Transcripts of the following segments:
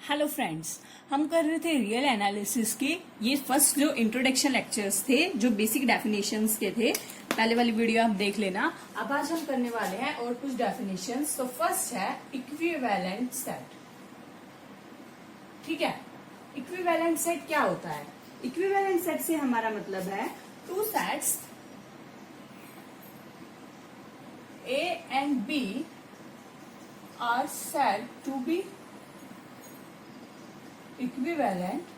Hello friends, हम कर रहे थे रियल एनालिसिस के ये फर्स्ट जो इंट्रोडक्शन लेक्चर्स थे जो बेसिक डेफिनेशंस के थे। पहले वाली वीडियो आप देख लेना। अब आज हम करने वाले हैं और कुछ डेफिनेशंस। तो फर्स्ट है इक्विवेलेंट सेट। ठीक है, इक्विवेलेंट सेट क्या होता है? इक्विवेलेंट सेट से हमारा मतलब है two sets A and B are said to be equivalent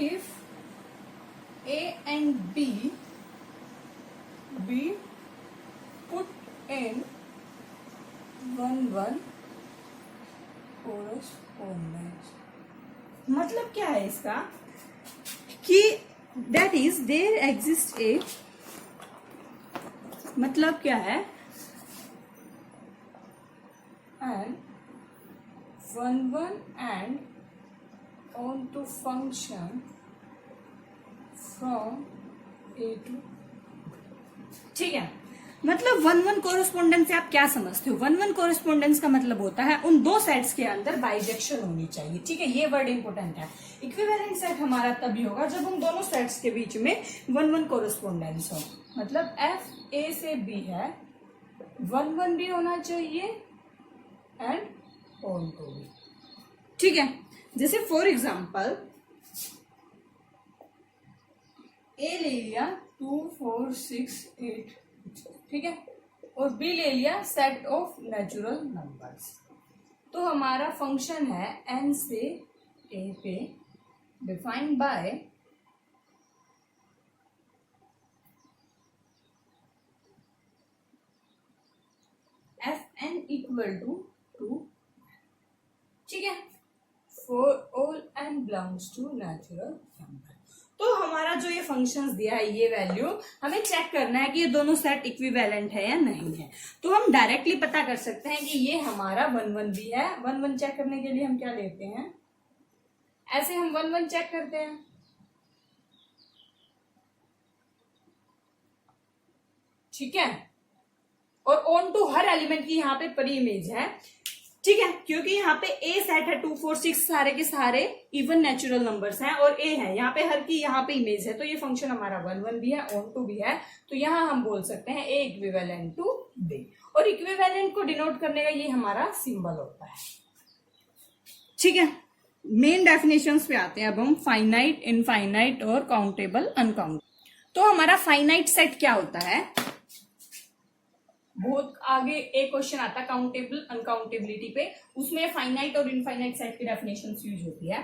if A and B be put in one correspondence। मतलब क्या है इसका कि that is there exists a, मतलब क्या है, and one and on to function from A to। ठीक है, मतलब वन कोरेस्पोंडेंस से आप क्या समझते हो? वन कोरेस्पोंडेंस का मतलब होता है उन दो सेट्स के अंदर बाइजेक्शन होनी चाहिए। ठीक है, ये वर्ड इंपॉर्टेंट है। इक्विवेलेंट सेट हमारा तभी होगा जब उन दोनों सेट्स के बीच में वन कोरेस्पोंडेंस हो। मतलब एफ ए से बी है, वन भी होना चाहिए एंड ऑन टू भी। ठीक है, जैसे फॉर एग्जाम्पल ए ले लिया 2 4 6 8, ठीक है, और बी ले लिया सेट ऑफ नेचुरल नंबर्स। तो हमारा फंक्शन है एन से ए पे defined by F N equal to 2। ठीक है, for all N belongs to natural number. तो हमारा जो ये फंक्शंस दिया है, ये वैल्यू हमें चेक करना है कि ये दोनों सेट इक्विवेलेंट है या नहीं है। तो हम डायरेक्टली पता कर सकते हैं कि ये हमारा वन भी है। वन चेक करने के लिए हम क्या लेते हैं, ऐसे हम वन चेक करते हैं। ठीक है, और ऑन टू हर एलिमेंट की यहाँ पे परी इमेज है। ठीक है, क्योंकि यहाँ पे ए सेट है 2 4 6 सारे के सारे इवन नेचुरल नंबर्स हैं और ए है यहाँ पे, हर की यहाँ पे इमेज है। तो ये फंक्शन हमारा वन भी है, ऑन टू भी है। तो यहाँ हम बोल सकते हैं ए इक्विवेलेंट टू बी, और इक्विवेलेंट को डिनोट करने का ये हमारा सिंबल होता है। ठीक है, मेन डेफिनेशंस पे आते हैं अब हम। फाइनाइट, इनफाइनाइट और काउंटेबल, अनकाउंटेबल। तो हमारा फाइनाइट सेट क्या होता है? बहुत आगे एक क्वेश्चन आता है काउंटेबल अनकाउंटेबिलिटी पे, उसमें फाइनाइट और इनफाइनाइट सेट की डेफिनेशन यूज होती है।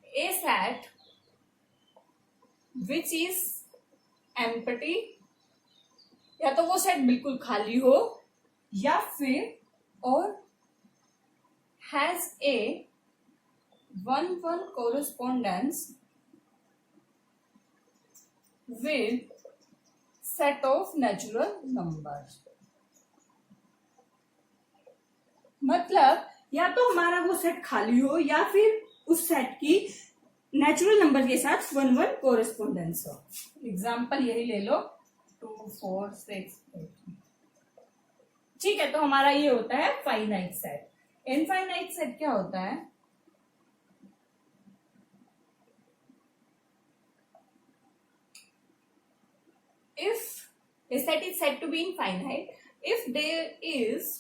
A set which is empty, या तो वो सेट बिल्कुल खाली हो या फिर और has a one correspondence with set of natural numbers. मतलब या तो हमारा वो सेट खाली हो या फिर उस सेट की नेचुरल नंबर के साथ वन कोरेस्पोंडेंस हो। एग्जाम्पल यही ले लो 2 4 6 8। ठीक है, तो हमारा ये होता है फाइनाइट सेट। इनफाइनाइट सेट क्या होता है? If a set is said to be infinite if there is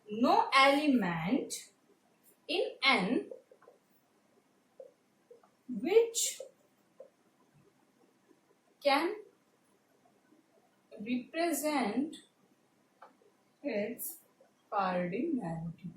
no element in n which can represent its cardinality।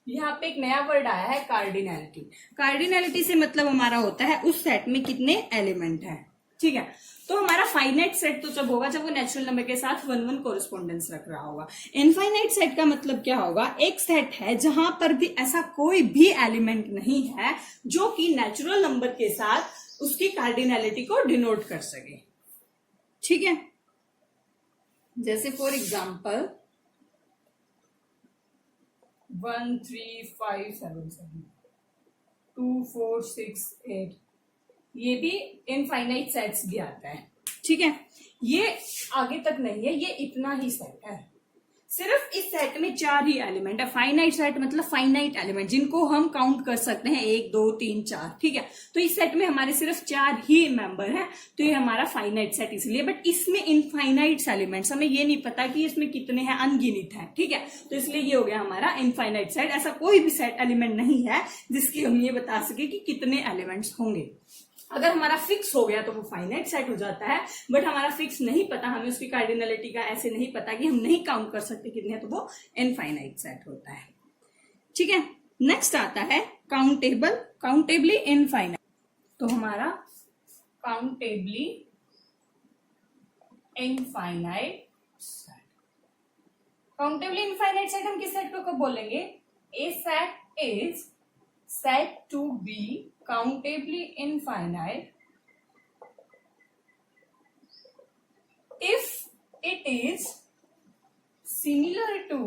यहाँ पे एक नया वर्ड आया है, कार्डिनैलिटी। कार्डिनैलिटी से मतलब हमारा होता है उस सेट में कितने एलिमेंट हैं। ठीक है, तो हमारा फाइनाइट सेट तो जब होगा जब वो नेचुरल नंबर के साथ वन कोरेस्पोंडेंस रख रहा होगा। इनफाइनाइट सेट का मतलब क्या होगा? एक सेट है जहां पर भी ऐसा कोई भी एलिमेंट नहीं है जो कि नेचुरल नंबर के साथ उसकी कार्डिनैलिटी को डिनोट कर सके। ठीक है, जैसे फॉर एग्जाम्पल 1 3 5 7 7 2 4 6 8, ये भी इनफाइनाइट सेट्स भी आता है। ठीक है, ये आगे तक नहीं है, ये इतना ही सेट है। सिर्फ इस सेट में 4 ही एलिमेंट है। फाइनाइट सेट मतलब फाइनाइट एलिमेंट जिनको हम काउंट कर सकते हैं, 1 2 3 4, ठीक है। तो इस सेट में हमारे सिर्फ 4 ही मेंबर हैं, तो ये हमारा फाइनाइट सेट इसलिए। बट इसमें इनफाइनाइट एलिमेंट्स, हमें ये नहीं पता कि इसमें कितने हैं, अनगिनित है, ठीक है। तो इसलिए ये हो गया हमारा इनफाइनाइट सेट। ऐसा कोई भी सेट एलिमेंट नहीं है जिसकी हम ये बता सके कि कितने एलिमेंट्स होंगे। अगर हमारा फिक्स हो गया तो वो फाइनाइट सेट हो जाता है, बट हमारा फिक्स नहीं पता, हमें उसकी कार्डिनलिटी का ऐसे नहीं पता कि हम नहीं काउंट कर सकते कितने हैं, तो वो इनफाइनाइट सेट होता है, ठीक है। नेक्स्ट आता है काउंटेबल, काउंटेबली इनफाइनाइट। तो हमारा countably infinite set, countably infinite set हम किस सेट को कब बोलेंगे? A set is said to be countably infinite if it is similar to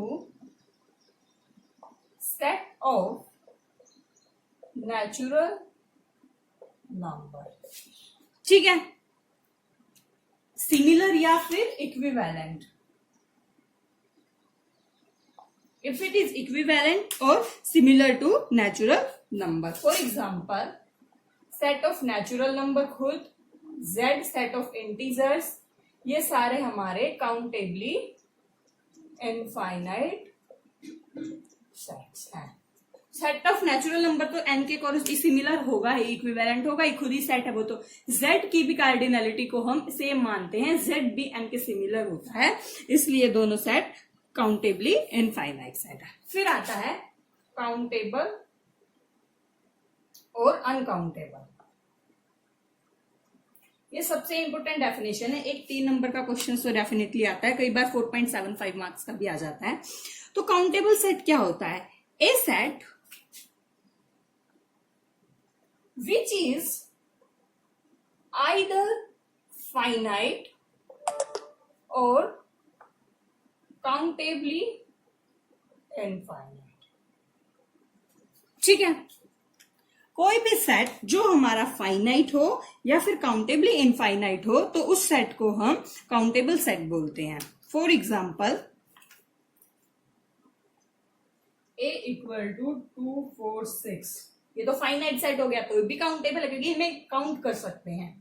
set of natural number, ठीक है। सिमिलर या फिर equivalent, if it is equivalent or similar to natural number. For example, set of natural number खुद, z set of integers, ये सारे हमारे countably infinite sets हैं। Set of natural number तो n के कोरोस्पोंडिंग सिमिलर होगा ही, इक्विवेलेंट होगा ही, खुद ही सेट है वो। तो z की भी कार्डिनलिटी को हम सेम मानते हैं, z भी n के सिमिलर होता है, इसलिए दोनों सेट काउंटेबली इनफाइनाइट सेट है। फिर आता है काउंटेबल और अनकाउंटेबल। ये सबसे इंपॉर्टेंट डेफिनेशन है, एक 3 नंबर का क्वेश्चन तो डेफिनेटली आता है, कई बार 4.75 मार्क्स का भी आ जाता है। तो काउंटेबल सेट क्या होता है? A set which is either finite और काउंटेबली इनफाइनाइट, ठीक है। कोई भी सेट जो हमारा फाइनाइट हो या फिर काउंटेबली इनफाइनाइट हो, तो उस सेट को हम काउंटेबल सेट बोलते हैं। For example a equal to 2 4 6, ये तो फाइनाइट सेट हो गया, तो भी काउंटेबल है क्योंकि इन्हें काउंट कर सकते हैं।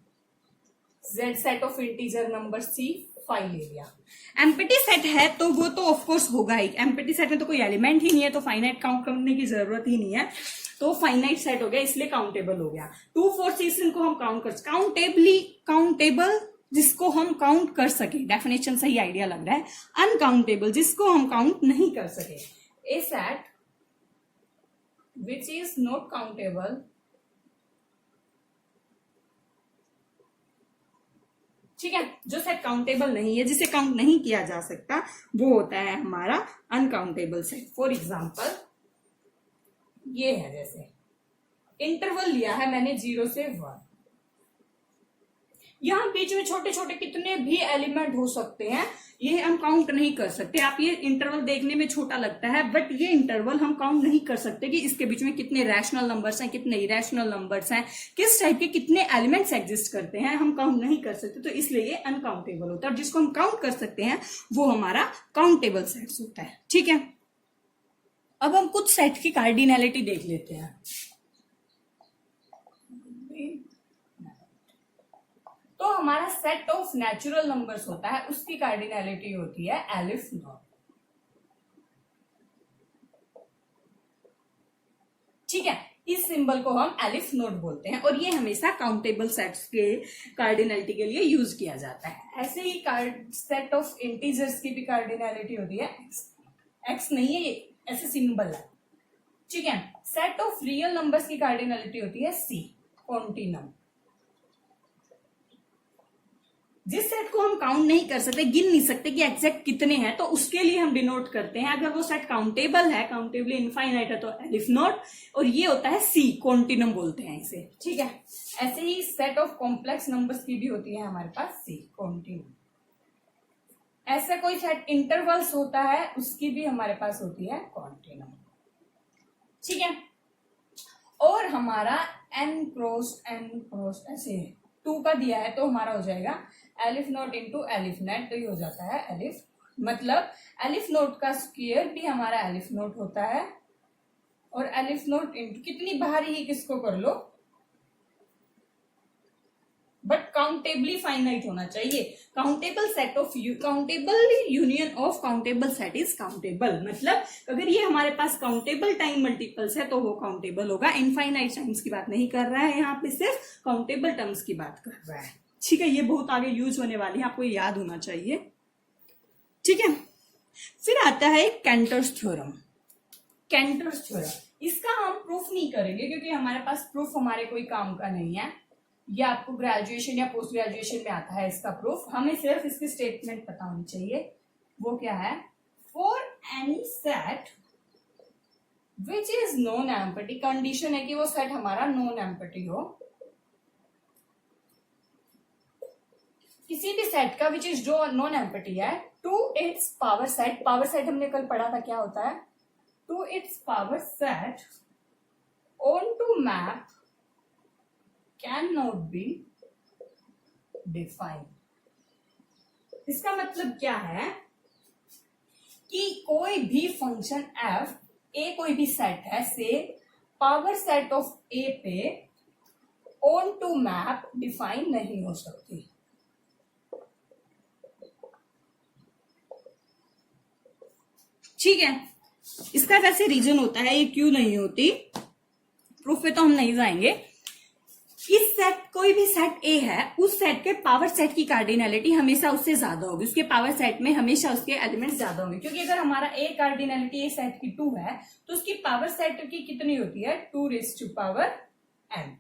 z set of integer number c 5 ले लिया। एम्प्टी सेट है तो वो तो ऑफकोर्स होगा ही, एम्प्टी सेट में तो कोई एलिमेंट ही नहीं है, तो फाइनाइट काउंट करने की जरूरत ही नहीं है, तो फाइनाइट सेट हो गया, इसलिए काउंटेबल हो गया। 2 4 6 इनको हम काउंट कर, काउंटेबली काउंटेबल जिसको हम काउंट कर सके, डेफिनेशन सही आइडिया लग रहा है। अनकाउंटेबल जिसको हम काउंट नहीं कर सके। A set which is not countable, ठीक है, जो सेट काउंटेबल नहीं है, जिसे काउंट नहीं किया जा सकता, वो होता है हमारा अनकाउंटेबल सेट। फॉर एग्जाम्पल ये है, जैसे इंटरवल लिया है मैंने 0 से 1, यहां बीच में छोटे छोटे कितने भी एलिमेंट हो सकते हैं, ये हम काउंट नहीं कर सकते। आप ये इंटरवल देखने में छोटा लगता है, बट ये इंटरवल हम काउंट नहीं कर सकते कि इसके बीच में कितने रैशनल नंबर्स हैं, कितने इरेशनल नंबर्स हैं, किस टाइप के कितने एलिमेंट्स एग्जिस्ट करते हैं, हम काउंट नहीं कर सकते, तो इसलिए ये अनकाउंटेबल होता है। और जिसको हम काउंट कर सकते हैं वो हमारा काउंटेबल सेट्स होता है, ठीक है। अब हम कुछ सेट की कार्डिनैलिटी देख लेते हैं। तो हमारा सेट ऑफ नेचुरल नंबर्स होता है, उसकी कार्डिनैलिटी होती है एलिफ नॉट, ठीक है। इस सिंबल को हम एलिफ नोट बोलते हैं, और ये हमेशा काउंटेबल सेट्स के कार्डिनैलिटी के लिए यूज किया जाता है। ऐसे ही सेट ऑफ इंटीजर्स की भी कार्डिनैलिटी होती है एक्स, एक्स नहीं है ये, ऐसे सिंबल है, ठीक है। सेट ऑफ रियल नंबर्स की कार्डिनैलिटी होती है सी, कॉन्टिनम। जिस सेट को हम काउंट नहीं कर सकते, गिन नहीं सकते कि एग्जैक्ट कितने हैं, तो उसके लिए हम डिनोट करते हैं। अगर वो सेट काउंटेबल है, काउंटेबली इनफाइनाइट है, तो एलिफ नॉट, और ये होता है सी, कॉन्टिनम बोलते हैं इसे, ठीक है। ऐसे ही सेट ऑफ कॉम्प्लेक्स नंबर्स की भी होती है हमारे पास सी, कॉन्टिनम। ऐसा कोई सेट इंटरवल्स होता है, उसकी भी हमारे पास होती है कॉन्टिनम, ठीक है। और हमारा n क्रॉस ऐसे 2 का दिया है, तो हमारा हो जाएगा elif not into elif net, तो ये हो जाता है एलिफ मतलब एलिफ नोट का स्क्वायर भी हमारा एलिफ नोट होता है, और एलिफ नोट इंटू कितनी भारी ही किसको कर लो, बट काउंटेबली फाइनाइट होना चाहिए। Countable set of countable union of countable set is countable. मतलब अगर ये हमारे पास काउंटेबल टाइम मल्टीपल्स है तो वो काउंटेबल होगा। इनफाइनाइट टाइम्स की बात नहीं कर रहा है यहाँ पे, सिर्फ काउंटेबल टर्म्स की बात कर रहा है। ठीक है, ये बहुत आगे यूज होने वाली है, आपको याद होना चाहिए। ठीक है, फिर आता है कैंटर्स थ्योरम। कैंटर्स थ्योरम इसका हम प्रूफ नहीं करेंगे क्योंकि हमारे पास प्रूफ हमारे कोई काम का नहीं है। ये आपको ग्रेजुएशन या पोस्ट ग्रेजुएशन में आता है इसका प्रूफ। हमें सिर्फ इसकी स्टेटमेंट पता होनी चाहिए। वो क्या है, for any set which is non empty, condition है कि वो सेट हमारा नॉन एम्प्टी हो, किसी भी सेट का विच इज जो नॉन एम्प्टी है, to its power set, power set हमने कल पढ़ा था क्या होता है, to its power set onto map cannot be defined। इसका मतलब क्या है कि कोई भी फंक्शन f, a कोई भी सेट है, से पावर सेट ऑफ a पे ऑन टू मैप डिफाइन नहीं हो सकती। ठीक है, इसका वैसे रीजन होता है, ये क्यों नहीं होती, प्रूफ पे तो हम नहीं जाएंगे। इस सेट, कोई भी सेट ए है, उस सेट के पावर सेट की कार्डिनैलिटी हमेशा उससे ज्यादा होगी, उसके पावर सेट में हमेशा उसके एलिमेंट्स ज्यादा होंगे। क्योंकि अगर हमारा ए कार्डिनैलिटी ए सेट की 2 है तो उसकी पावर सेट की कितनी होती है, 2 रेज़ टू पावर n।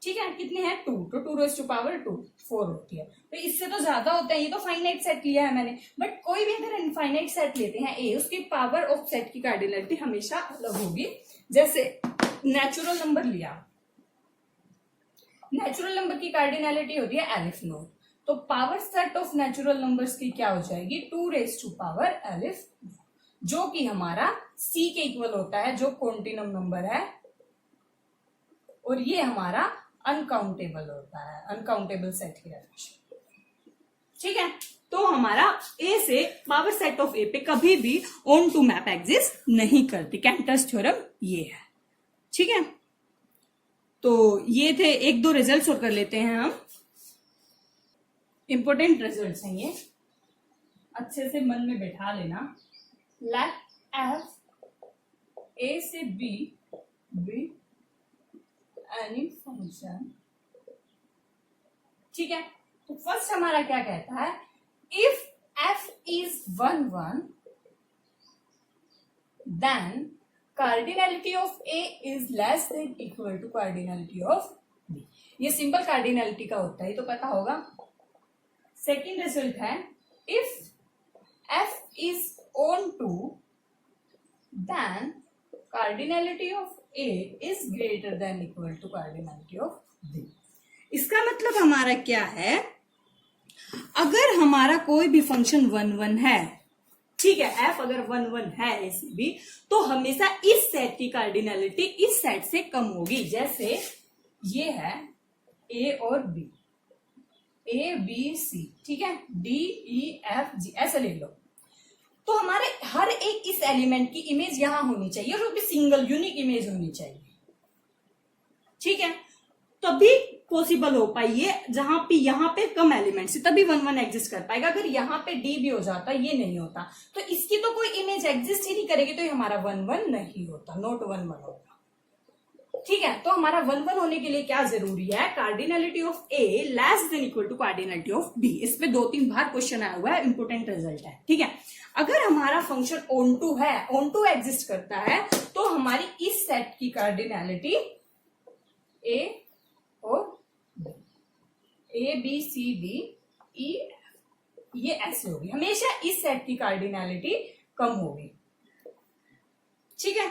ठीक है, कितने हैं 2, तो 2 रेज़ टू पावर 2 4 होती है। तो इससे तो ज्यादा होता है। ये तो फाइनाइट सेट लिया है मैंने, बट कोई भी अगर इनफाइनाइट सेट लेते हैं ए, उसकी पावर ऑफ सेट की कार्डिनैलिटी हमेशा अलग होगी। जैसे नेचुरल नंबर लिया, नेचुरल नंबर की कार्डिनैलिटी होती है एलिफ नोट, तो power set of natural numbers की क्या हो जाएगी, 2 रेज़ टू पावर एलिफ, जो कि हमारा सी के इक्वल होता है, जो क्वांटिनम नंबर है, और ये हमारा अनकाउंटेबल होता है, अनकाउंटेबल सेट की डेफिनेशन। ठीक है, तो हमारा ए से पावर सेट ऑफ ए पे कभी भी ऑन टू मैप एग्जिस्ट नहीं करती। कैंटर्स थ्योरम ये है। ठीक है, तो ये थे 1-2 रिजल्ट्स और कर लेते हैं हम। इंपॉर्टेंट रिजल्ट्स हैं ये, अच्छे से मन में बैठा लेना। लेट एफ ए से बी बी एनी फंक्शन। ठीक है, तो फर्स्ट हमारा क्या कहता है, if F is 1 then cardinality of A is less than equal to cardinality of B। ये सिंपल कार्डिनैलिटी का होता है, तो पता होगा। सेकेंड रिजल्ट है, if F is on 2 then cardinality of A is greater than equal to cardinality of B। इसका मतलब हमारा क्या है, अगर हमारा कोई भी फंक्शन 1 है, ठीक है, f अगर 1 है ऐसे भी, तो हमेशा इस सेट की कार्डिनैलिटी इस सेट से कम होगी। जैसे ये है a और b, a b c, ठीक है, d e f g, ऐसे ले लो। तो हमारे हर एक इस एलिमेंट की इमेज यहां होनी चाहिए, और वो भी सिंगल यूनिक इमेज होनी चाहिए। ठीक है, तभी पॉसिबल हो पाई ये, जहां पे यहाँ पे कम एलिमेंट से, तभी 1 एग्जिस्ट कर पाएगा। अगर यहाँ पे डी भी हो जाता, ये नहीं होता, तो इसकी तो कोई इमेज एग्जिस्ट ही नहीं करेगी, तो ये हमारा 1 नहीं होता, नॉट 1 होगा। ठीक है, तो हमारा 1 होने के लिए क्या जरूरी है, cardinality of A less than equal to cardinality of B. इस पे 2-3 बार क्वेश्चन आया हुआ है, इंपोर्टेंट रिजल्ट है। ठीक है, अगर हमारा फंक्शन ऑन टू है, ऑन टू एग्जिस्ट करता है, तो हमारी इस सेट की कार्डिनैलिटी ए और A B C D E F, ये ऐसे होगी, हमेशा इस सेट की कार्डिनैलिटी कम होगी। ठीक है,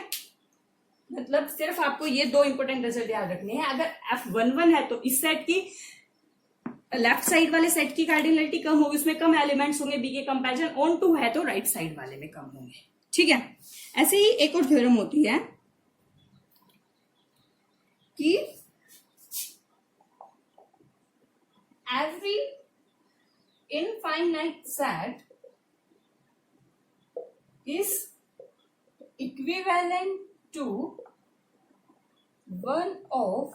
मतलब सिर्फ आपको ये 2 इंपॉर्टेंट रिजल्ट याद रखने हैं। अगर एफ 1 है तो इस सेट की, लेफ्ट साइड वाले सेट की कार्डिनैलिटी कम होगी, उसमें कम एलिमेंट्स होंगे बी के कंपैरिजन। ऑन टू है तो राइट साइड वाले में कम होंगे। ठीक है, ऐसे ही एक और थ्योरम होती है कि every infinite set is equivalent to one of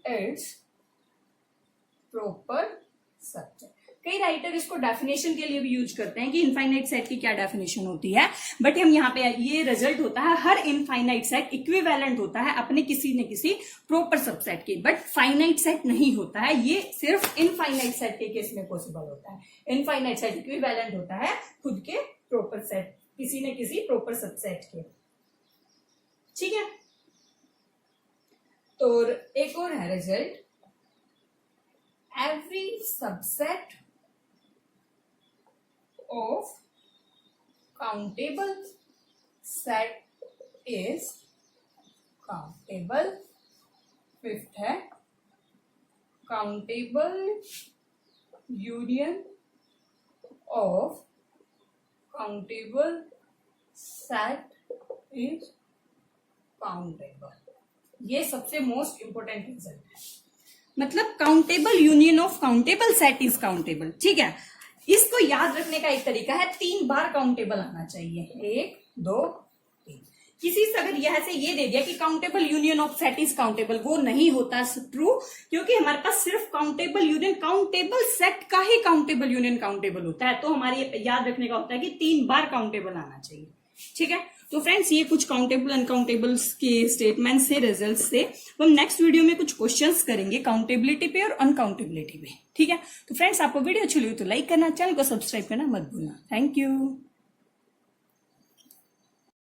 its proper subset. कई राइटर इसको डेफिनेशन के लिए भी यूज करते हैं कि इनफाइनाइट सेट की क्या डेफिनेशन होती है, बट हम यहाँ पे ये रिजल्ट होता है हर इनफाइनाइट सेट इक्विवेलेंट होता है अपने किसी न किसी प्रॉपर सबसेट के, बट फाइनाइट सेट नहीं होता है। ये सिर्फ इनफाइनाइट सेट के केस में पॉसिबल होता है। इनफाइनाइट सेट इक्विवेलेंट होता है खुद के प्रॉपर सेट, किसी न किसी प्रॉपर सबसेट के। ठीक है, तो एक और है result, every subset of countable set is countable। Fifth है countable union of countable set is countable। ये सबसे मोस्ट इंपोर्टेंट रिजल्ट है। मतलब countable union of countable set is countable. ठीक है, इसको याद रखने का एक तरीका है 3 बार काउंटेबल आना चाहिए, 1 2 3। किसी से अगर यह से ये दे दिया कि countable union of set is countable, वो नहीं होता ट्रू, क्योंकि हमारे पास सिर्फ काउंटेबल यूनियन, काउंटेबल सेट का ही काउंटेबल यूनियन काउंटेबल होता है। तो हमारे याद रखने का होता है कि 3 बार काउंटेबल आना चाहिए। ठीक है, तो फ्रेंड्स ये कुछ काउंटेबल अनकाउंटेबल्स के स्टेटमेंट से, रिजल्ट से। हम नेक्स्ट वीडियो में कुछ क्वेश्चंस करेंगे काउंटेबिलिटी पे और अनकाउंटेबिलिटी पे। ठीक है, तो फ्रेंड्स आपको वीडियो अच्छी लगी तो लाइक करना, चैनल को सब्सक्राइब करना मत भूलना। Thank you.